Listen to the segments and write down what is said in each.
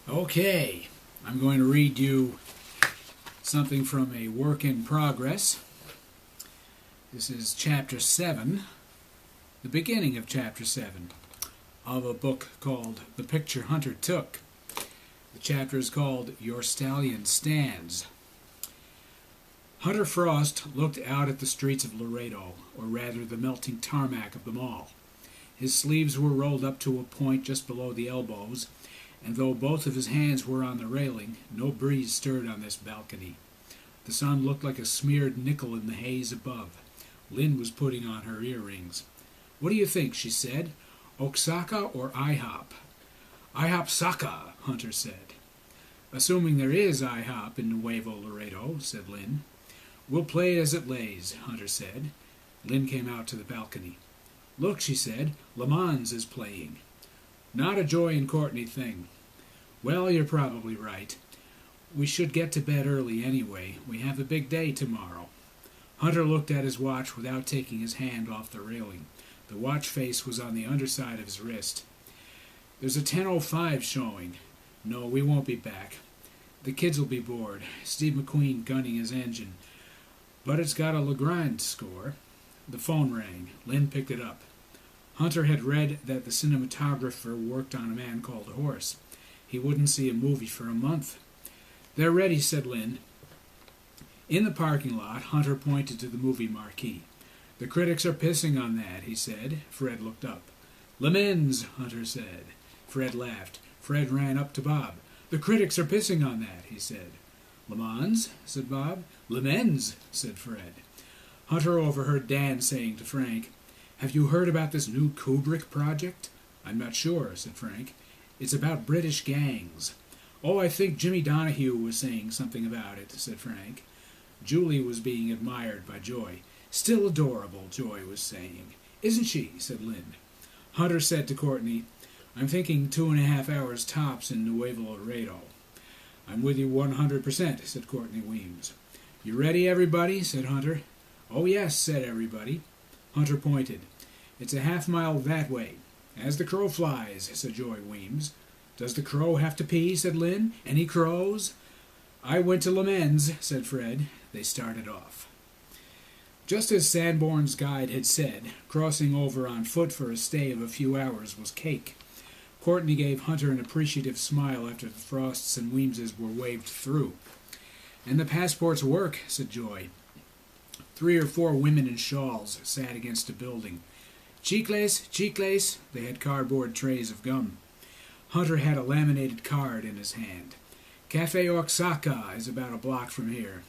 Okay, I'm going to read you something from a work in progress. This is Chapter 7, the beginning of Chapter 7 of a book called The Picture Hunter Took. The chapter is called Your Stallion Stands. Hunter Frost looked out at the streets of Laredo, or rather the melting tarmac of the mall. His sleeves were rolled up to a point just below the elbows, and though both of his hands were on the railing, no breeze stirred on this balcony. The sun looked like a smeared nickel in the haze above. Lynn was putting on her earrings. "What do you think?" she said. "Oaxaca or IHOP?" "IHOP Saka," Hunter said. "Assuming there is IHOP in Nuevo Laredo," said Lynn. "We'll play it as it lays," Hunter said. Lynn came out to the balcony. "Look," she said, "Le Mans is playing." "Not a Joy and Courtney thing." "Well, you're probably right. We should get to bed early anyway. We have a big day tomorrow." Hunter looked at his watch without taking his hand off the railing. The watch face was on the underside of his wrist. "There's a 10:05 showing. No, we won't be back. The kids will be bored. Steve McQueen gunning his engine. But it's got a Legrand score." The phone rang. Lynn picked it up. Hunter had read that the cinematographer worked on A Man Called Horse. He wouldn't see a movie for a month. "They're ready," said Lynn. In the parking lot, Hunter pointed to the movie marquee. "The critics are pissing on that," he said. Fred looked up. "Le Mans," Hunter said. Fred laughed. Fred ran up to Bob. "The critics are pissing on that," he said. "Le Mans?" said Bob. "Le Mans," said Fred. Hunter overheard Dan saying to Frank, "Have you heard about this new Kubrick project?" "I'm not sure," said Frank. "It's about British gangs." "Oh, I think Jimmy Donahue was saying something about it," said Frank. Julie was being admired by Joy. "Still adorable," Joy was saying. "Isn't she?" said Lynn. Hunter said to Courtney, "I'm thinking 2.5 hours tops in Nuevo Laredo." "I'm with you 100%, said Courtney Weems. "You ready, everybody?" said Hunter. "Oh, yes," said everybody. Hunter pointed. "It's a half-mile that way." "As the crow flies," said Joy Weems. "Does the crow have to pee?" said Lynn. "Any crows?" "I went to Le Mans," said Fred. They started off. Just as Sanborn's guide had said, crossing over on foot for a stay of a few hours was cake. Courtney gave Hunter an appreciative smile after the Frosts and Weemses were waved through. "And the passports work," said Joy. 3 or 4 women in shawls sat against a building. "Chicles, chicles," they had cardboard trays of gum. Hunter had a laminated card in his hand. "Cafe Oaxaca is about a block from here."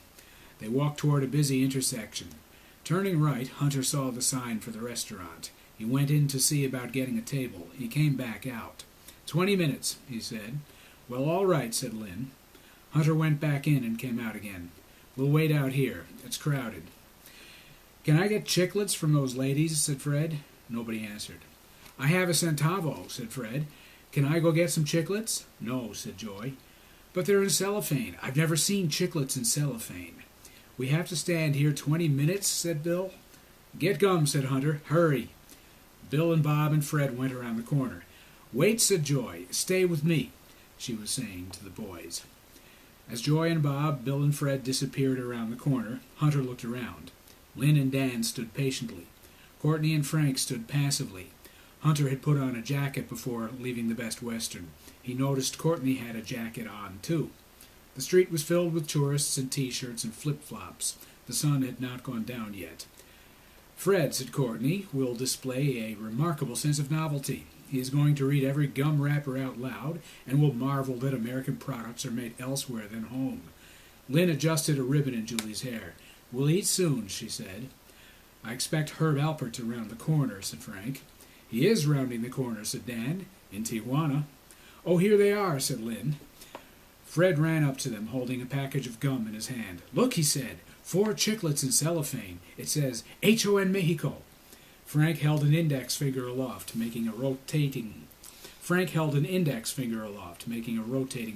They walked toward a busy intersection. Turning right, Hunter saw the sign for the restaurant. He went in to see about getting a table. He came back out. 20 minutes, he said. "Well, all right," said Lynn. Hunter went back in and came out again. "We'll wait out here. It's crowded." "Can I get chiclets from those ladies?" said Fred. Nobody answered. "I have a centavo," said Fred. "Can I go get some chiclets?" "No," said Joy. "But they're in cellophane. I've never seen chiclets in cellophane." "We have to stand here 20 minutes, said Bill. "Get gum," said Hunter. "Hurry." Bill and Bob and Fred went around the corner. "Wait," said Joy. "Stay with me," she was saying to the boys. As Joy and Bob, Bill and Fred disappeared around the corner, Hunter looked around. Lynn and Dan stood patiently. Courtney and Frank stood passively. Hunter had put on a jacket before leaving the Best Western. He noticed Courtney had a jacket on, too. The street was filled with tourists in T-shirts and flip-flops. The sun had not gone down yet. "Fred," said Courtney, "will display a remarkable sense of novelty. He is going to read every gum wrapper out loud, and will marvel that American products are made elsewhere than home." Lynn adjusted a ribbon in Julie's hair. "We'll eat soon," she said. "I expect Herb Alpert to round the corner," said Frank. "He is rounding the corner," said Dan. "In Tijuana." "Oh, here they are," said Lynn. Fred ran up to them, holding a package of gum in his hand. "Look," he said, 4 chiclets in cellophane. It says, H-O-N Mexico." Frank held an index finger aloft, making a rotating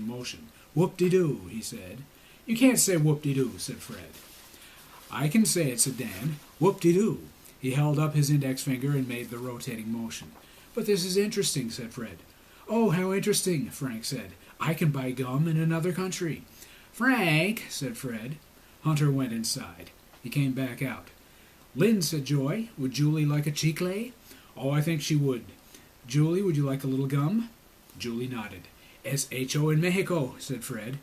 motion. "Whoop-de-doo," he said. "You can't say whoop-de-doo," said Fred. "I can say it," said Dan. "Whoop-de-doo." He held up his index finger and made the rotating motion. "But this is interesting," said Fred. "Oh, how interesting," Frank said. I can buy gum in another country. Frank, said Fred. Hunter went inside. He came back out. Lynn, said Joy, would Julie like a chicle? Oh, I think she would. Julie, would you like a little gum? Julie nodded. Es hecho en Mexico, said Fred.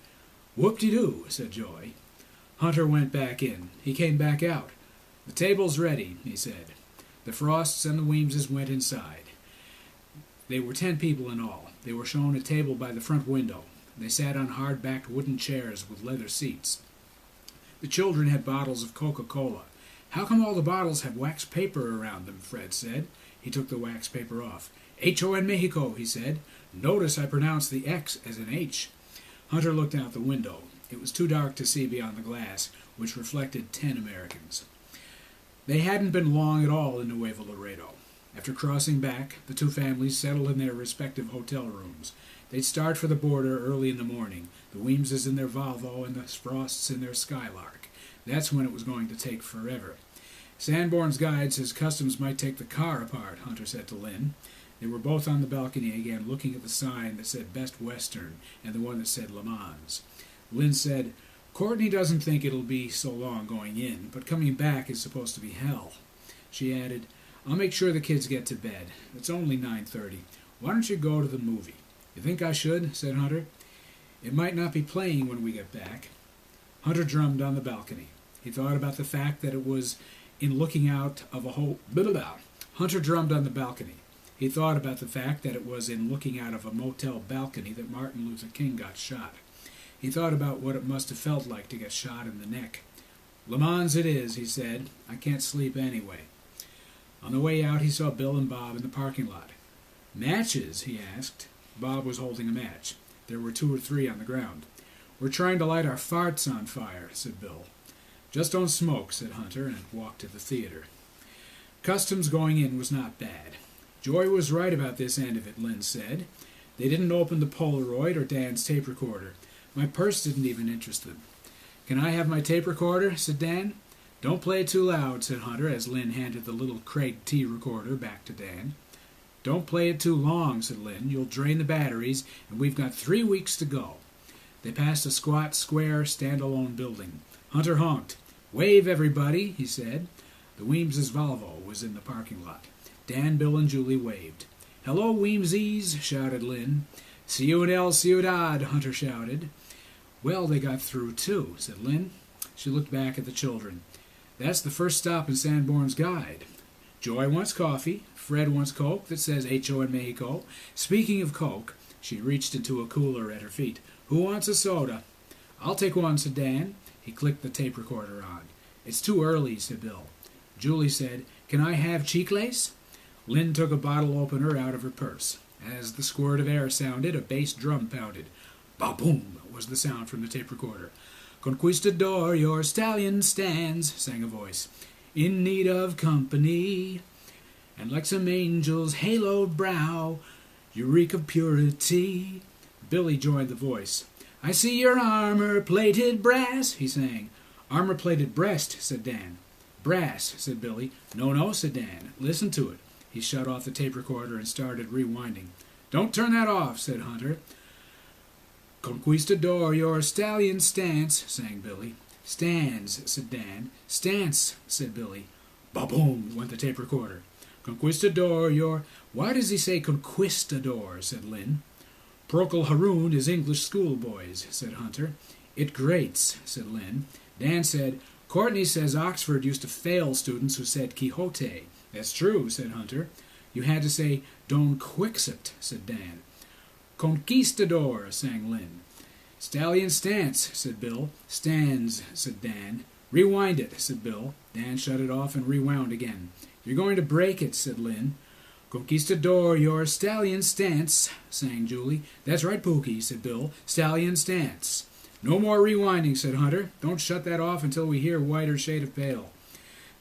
Whoop-de-doo, said Joy. Hunter went back in. He came back out. The table's ready, he said. The Frosts and the Weemses went inside. They were 10 people in all. They were shown a table by the front window. They sat on hard-backed wooden chairs with leather seats. The children had bottles of Coca-Cola. How come all the bottles have wax paper around them? Fred said. He took the wax paper off. Hecho en Mexico, he said. Notice I pronounced the X as an H. Hunter looked out the window. It was too dark to see beyond the glass, which reflected 10 Americans. They hadn't been long at all in Nuevo Laredo. After crossing back, the two families settled in their respective hotel rooms. They'd start for the border early in the morning, the Weemses in their Volvo and the Frosts in their Skylark. That's when it was going to take forever. Sanborn's guide says Customs might take the car apart, Hunter said to Lynn. They were both on the balcony again, looking at the sign that said Best Western and the one that said Le Mans. Lynn said, Courtney doesn't think it'll be so long going in, but coming back is supposed to be hell. She added, I'll make sure the kids get to bed. It's only 9:30. Why don't you go to the movie? You think I should? Said Hunter. It might not be playing when we get back. Hunter drummed on the balcony. He thought about the fact that it was in looking out of a whole... Hunter drummed on the balcony. He thought about the fact that it was in looking out of a motel balcony that Martin Luther King got shot. He thought about what it must have felt like to get shot in the neck. Le Mans it is, he said. I can't sleep anyway. On the way out, he saw Bill and Bob in the parking lot. Matches? He asked. Bob was holding a match. There were 2 or 3 on the ground. We're trying to light our farts on fire, said Bill. Just don't smoke, said Hunter, and walked to the theater. Customs going in was not bad. Joy was right about this end of it, Lynn said. They didn't open the Polaroid or Dan's tape recorder. My purse didn't even interest them. Can I have my tape recorder? Said Dan. Don't play it too loud, said Hunter, as Lynn handed the little Craig T recorder back to Dan. Don't play it too long, said Lynn. You'll drain the batteries, and we've got 3 weeks to go. They passed a squat, square, stand-alone building. Hunter honked. Wave, everybody, he said. The Weemses' Volvo was in the parking lot. Dan, Bill, and Julie waved. Hello, Weemsies, shouted Lynn. See you in El Ciudad, Hunter shouted. Well, they got through, too, said Lynn. She looked back at the children. That's the first stop in Sanborn's guide. Joy wants coffee. Fred wants Coke that says Hecho en Mexico. Speaking of Coke, she reached into a cooler at her feet. Who wants a soda? I'll take one, said Dan. He clicked the tape recorder on. It's too early, said Bill. Julie said, Can I have chicles? Lynn took a bottle opener out of her purse. As the squirt of air sounded, a bass drum pounded. Ba-boom was the sound from the tape recorder. Conquistador, your stallion stands, sang a voice, in need of company. And like some angel's haloed brow, you reek of purity. Billy joined the voice. I see your armor-plated brass, he sang. Armor-plated breast, said Dan. Brass, said Billy. No, said Dan. Listen to it. He shut off the tape recorder and started rewinding. Don't turn that off, said Hunter. Conquistador, your stallion stance, sang Billy. Stands, said Dan. Stance, said Billy. Ba-boom, went the tape recorder. Conquistador, your... Why does he say conquistador, said Lynn. Procol Haroon is English schoolboys, said Hunter. It grates, said Lynn. Dan said, Courtney says Oxford used to fail students who said Quixote. That's true, said Hunter. You had to say Don Quixote, said Dan. Conquistador, sang Lynn. Stallion stance, said Bill. Stands, said Dan. Rewind it, said Bill. Dan shut it off and rewound again. You're going to break it, said Lynn. Conquistador, your stallion stance, sang Julie. That's right, Pookie, said Bill. Stallion stance. No more rewinding, said Hunter. Don't shut that off until we hear Whiter Shade of Pale.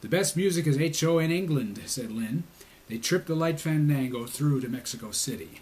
The best music is Hecho in England, said Lynn. They tripped the light fandango through to Mexico City.